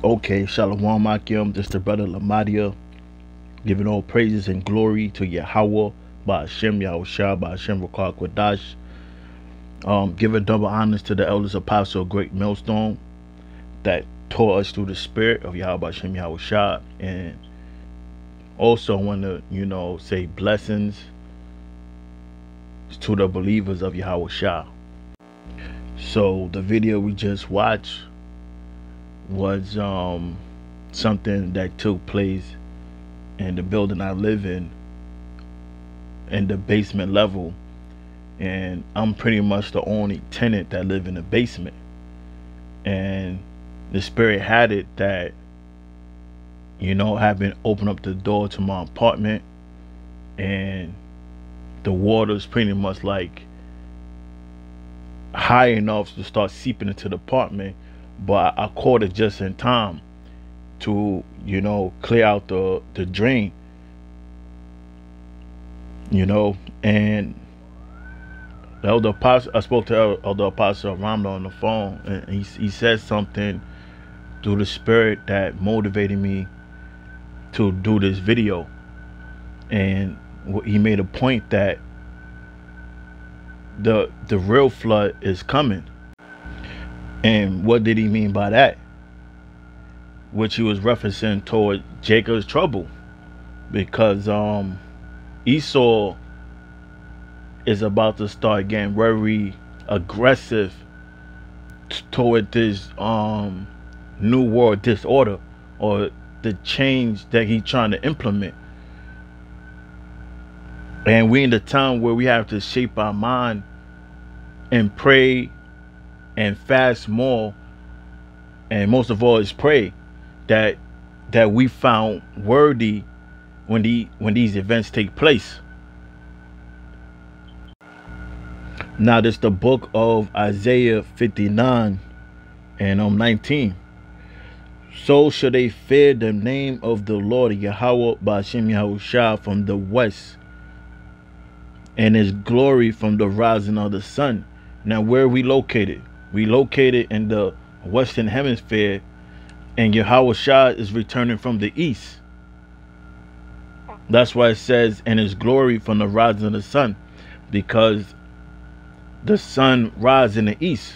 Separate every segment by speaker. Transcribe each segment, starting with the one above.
Speaker 1: Okay, Shalom Akim, this the brother Lamadia, giving all praises and glory to Yahweh, by Hashem Yahushua, by Hashem Rakar Kwadash. Giving double honors to the elders apostle of Great Millstone that taught us through the spirit of Yahweh Hashem Yahushua. And also want to, say blessings to the believers of Yahushua. So the video we just watched was something that took place in the building I live in the basement level, and I'm pretty much the only tenant that live in the basement. And the spirit had it that having opened up the door to my apartment, and the water's pretty much like high enough to start seeping into the apartment, but I caught it just in time to clear out the drain, and the elder apostle, I spoke to elder apostle Ramla on the phone, and he said something through the spirit that motivated me to do this video. And he made a point that the real flood is coming. And what did he mean by that? Which he was referencing toward Jacob's trouble, because Esau is about to start getting very aggressive toward this new world disorder, or the change that he's trying to implement. And we in the time where we have to shape our mind and pray and fast more, and most of all is pray that we found worthy when these events take place. Now this the book of Isaiah 59 and 19. So shall they fear the name of the Lord Yahweh by Hashem Yahushua from the west, and his glory from the rising of the sun. Now where are we located? We located in the western hemisphere, and Yahushua is returning from the east. That's why it says, and his glory from the rising of the sun, because the sun rises in the east.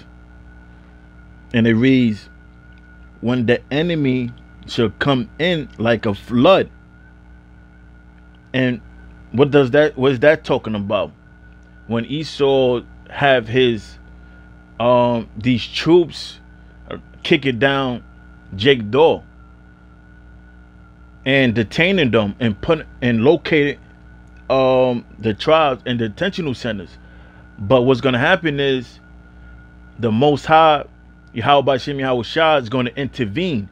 Speaker 1: And it reads, when the enemy shall come in like a flood. And what is that talking about? When Esau have his these troops kicking down Jake's door and detaining them and locating the tribes in detention centers. But what's going to happen is the Most High, Yahweh Hashem Yahushua, is going to intervene,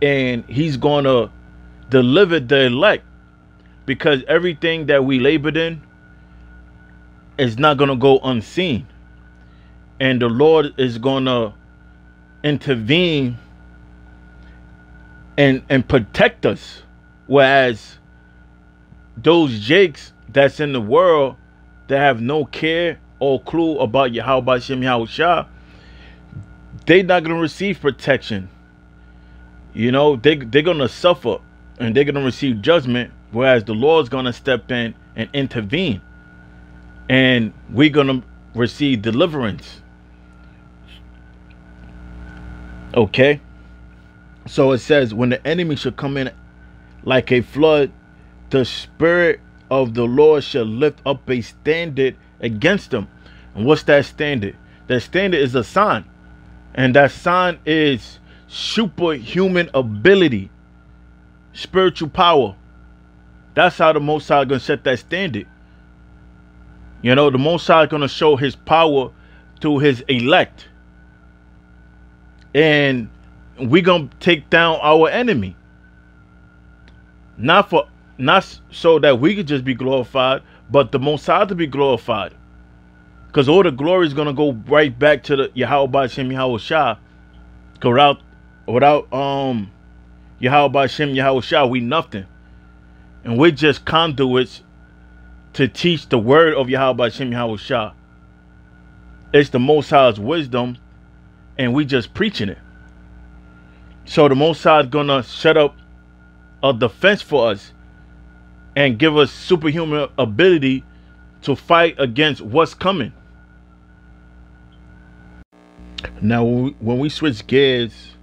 Speaker 1: and he's going to deliver the elect, because everything that we labored in is not going to go unseen, and the Lord is going to intervene and protect us. Whereas those jakes that's in the world that have no care or clue about Yahweh Hashem Yahushua, they're not going to receive protection. They're going to suffer, and they're going to receive judgment, whereas the Lord's going to step in and intervene, and we're going to receive deliverance. Okay, so it says, when the enemy shall come in like a flood, the spirit of the Lord shall lift up a standard against them. And what's that standard? That standard is a sign, and that sign is superhuman ability, spiritual power. That's how the Most High is going to set that standard. The Most High is going to show his power to his elect, and we're going to take down our enemy. Not so that we could just be glorified, but the Most High to be glorified. Because all the glory is going to go right back to the Yahweh Hashem Yahushua. Without Yahweh Hashem Yahushua, we nothing. And we're just conduits to teach the word of Yahweh Hashem Yahushua. It's the Most High's wisdom, and we just preaching it. So the Most High is gonna set up a defense for us and give us superhuman ability to fight against what's coming. Now, when we switch gears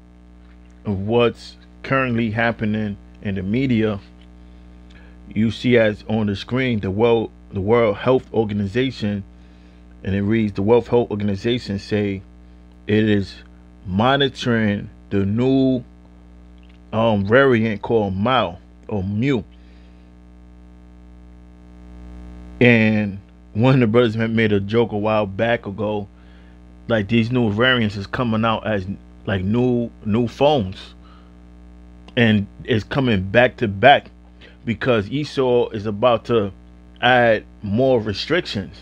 Speaker 1: of what's currently happening in the media, you see as on the screen the World Health Organization, and it reads, the World Health Organization say it is monitoring the new variant called Mu. And one of the brothers made a joke a while back ago, like these new variants is coming out as like new phones, and it's coming back to back because Esau is about to add more restrictions,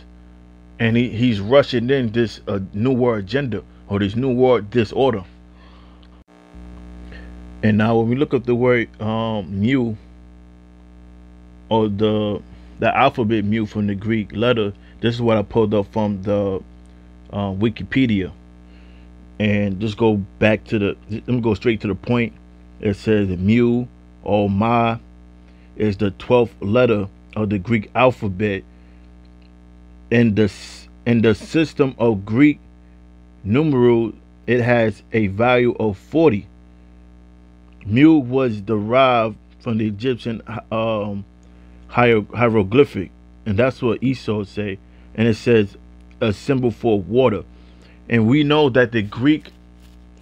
Speaker 1: and he's rushing in this new world agenda or this new world disorder. And now when we look up the word Mu, or the alphabet Mu from the Greek letter, this is what I pulled up from the Wikipedia. And just go back to let me go straight to the point. It says Mu or Ma is the 12th letter of the Greek alphabet. In the system of Greek numeral, it has a value of 40. Mu was derived from the Egyptian hieroglyphic, and that's what Esau say. And it says a symbol for water. And we know that the Greek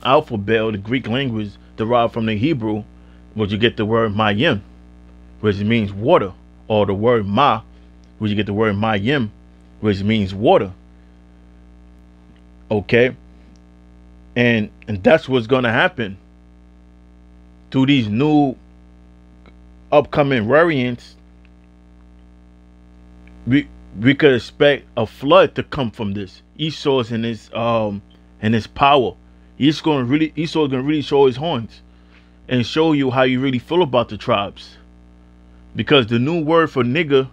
Speaker 1: alphabet or the Greek language derived from the Hebrew, where you get the word Mayim, which means water, or the word Ma, where you get the word Mayim, which means water. Okay, and that's what's gonna happen through these new upcoming variants. We could expect a flood to come from this. Esau's in his power. Esau's gonna really show his horns and show you how you really feel about the tribes. Because the new word for nigger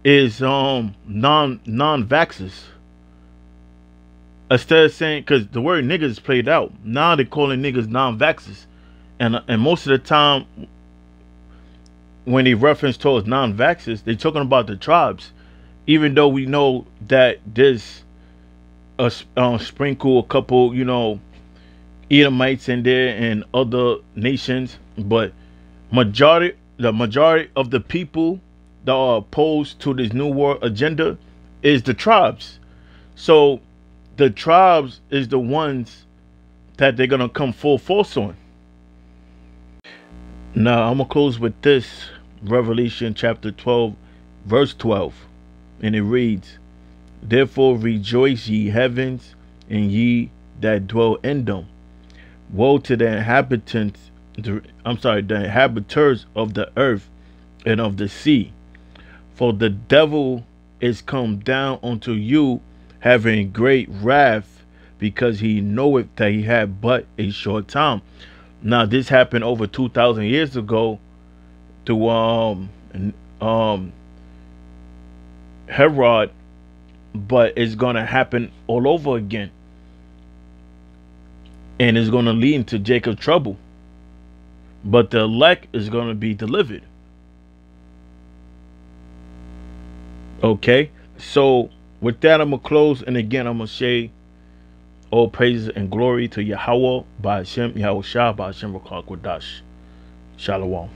Speaker 1: is non-vaxxers. Instead of saying, because the word nigger is played out, now they're calling niggas non-vaxxers. And most of the time when they reference towards non-vaxxers, they're talking about the tribes, even though we know that there's a sprinkle, a couple, Edomites in there and other nations, but the majority of the people that are opposed to this new world agenda is the tribes. So the tribes is the ones that they're gonna come full force on. Now I'm gonna close with this. Revelation chapter 12 verse 12, and it reads, therefore rejoice ye heavens, and ye that dwell in them. Woe to the the inhabitants of the earth and of the sea, for the devil is come down unto you, having great wrath, because he knoweth that he had but a short time. Now this happened over 2,000 years ago to Herod, but it's gonna happen all over again, and it's gonna lead into Jacob's trouble. But the elect is gonna be delivered. Okay, so with that, I'm gonna close, and again I'm gonna say all praises and glory to Yahweh, by Hashem, Yahweh Shah, by Hashem Rakal Kodash. Shalom.